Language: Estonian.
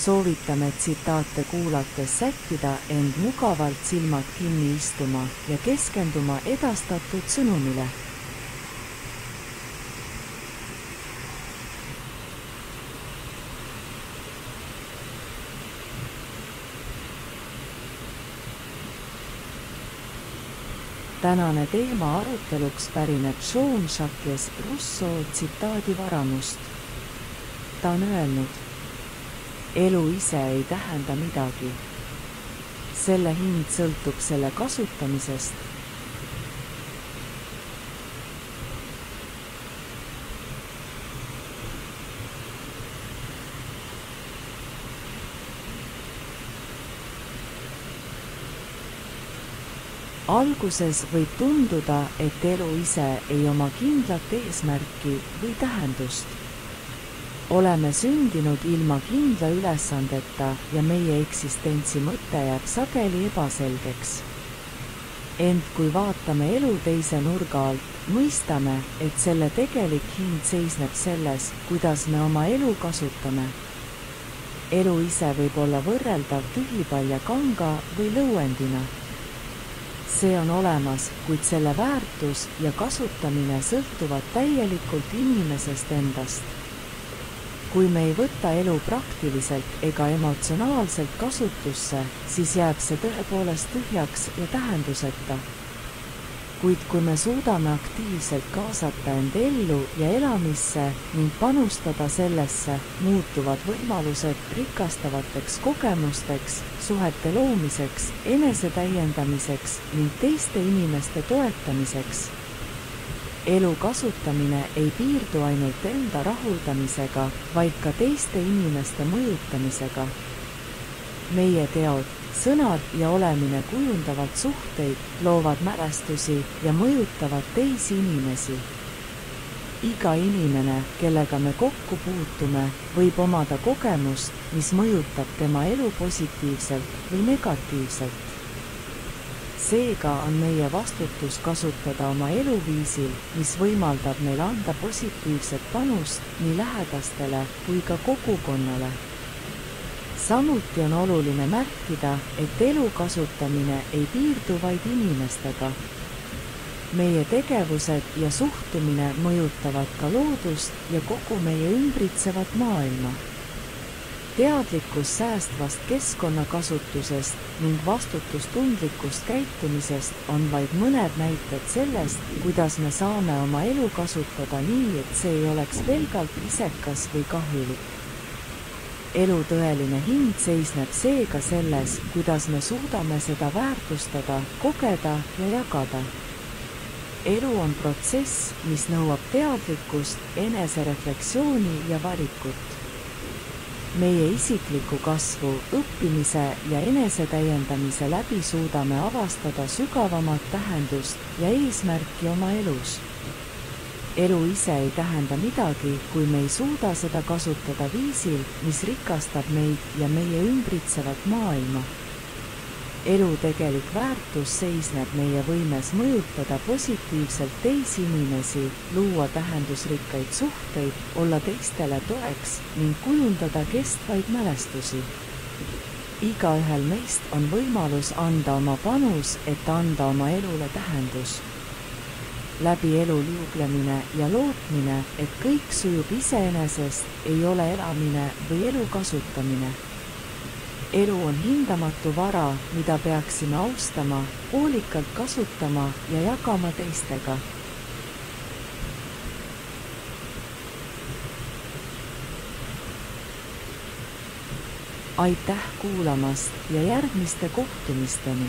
Soovitame tsitaate kuulates sättida end mugavalt silmad kinni istuma ja keskenduma edastatud sõnumile. Tänane teema aruteluks pärineb Jean-Jacques Rousseau tsitaadi varamust. Ta on öelnud: elu ise ei tähenda midagi. Selle hind sõltub selle kasutamisest. Alguses võib tunduda, et elu ise ei oma kindlat eesmärki või tähendust. Oleme sündinud ilma kindla ülesandeta ja meie eksistentsi mõte jääb sageli ebaselgeks. Ent kui vaatame elu teise nurga alt, mõistame, et selle tegelik hind seisneb selles, kuidas me oma elu kasutame. Elu ise võib olla võrreldav tühipalja kanga või lõuendina. See on olemas, kuid selle väärtus ja kasutamine sõltuvad täielikult inimesest endast. Kui me ei võta elu praktiliselt ega emotsionaalselt kasutusse, siis jääb see tõepoolest tühjaks ja tähenduseta. Kuid kui me suudame aktiivselt kaasata end ellu ja elamisse ning panustada sellesse, muutuvad võimalused rikastavateks kogemusteks, suhete loomiseks, enesetäiendamiseks ning teiste inimeste toetamiseks. Elu kasutamine ei piirdu ainult enda rahuldamisega, vaid ka teiste inimeste mõjutamisega. Meie teod, sõnad ja olemine kujundavad suhteid, loovad mälestusi ja mõjutavad teisi inimesi. Iga inimene, kellega me kokku puutume, võib omada kogemust, mis mõjutab tema elu positiivselt või negatiivselt. Seega on meie vastutus kasutada oma eluviisil, mis võimaldab meil anda positiivset panust nii lähedastele kui ka kogukonnale. Samuti on oluline märkida, et elu kasutamine ei piirdu vaid inimestega. Meie tegevused ja suhtumine mõjutavad ka loodust ja kogu meie ümbritsevat maailma. Teadlikkus säästvast keskkonnakasutusest ning vastutustundlikust käitumisest on vaid mõned näited sellest, kuidas me saame oma elu kasutada nii, et see ei oleks pelgalt isekas või kahjulik. Elu tõeline hind seisneb seega selles, kuidas me suudame seda väärtustada, kogeda ja jagada. Elu on protsess, mis nõuab teadlikkust, enesereflektsiooni ja valikut. Meie isikliku kasvu, õppimise ja enesetäiendamise läbi suudame avastada sügavamat tähendust ja eesmärki oma elus. Elu ise ei tähenda midagi, kui me ei suuda seda kasutada viisil, mis rikastab meid ja meie ümbritsevat maailma. Elu tegelik väärtus seisneb meie võimes mõjutada positiivselt teisi inimesi, luua tähendusrikkaid suhteid, olla teistele toeks ning kujundada kestvaid mälestusi. Igaühel meist on võimalus anda oma panus, et anda oma elule tähendus. Läbi elu liuglemine ja lootmine, et kõik sujub iseenesest, ei ole elamine või elu kasutamine. Elu on hindamatu vara, mida peaksime austama, hoolikalt kasutama ja jagama teistega. Aitäh kuulamast ja järgmiste kohtumisteni!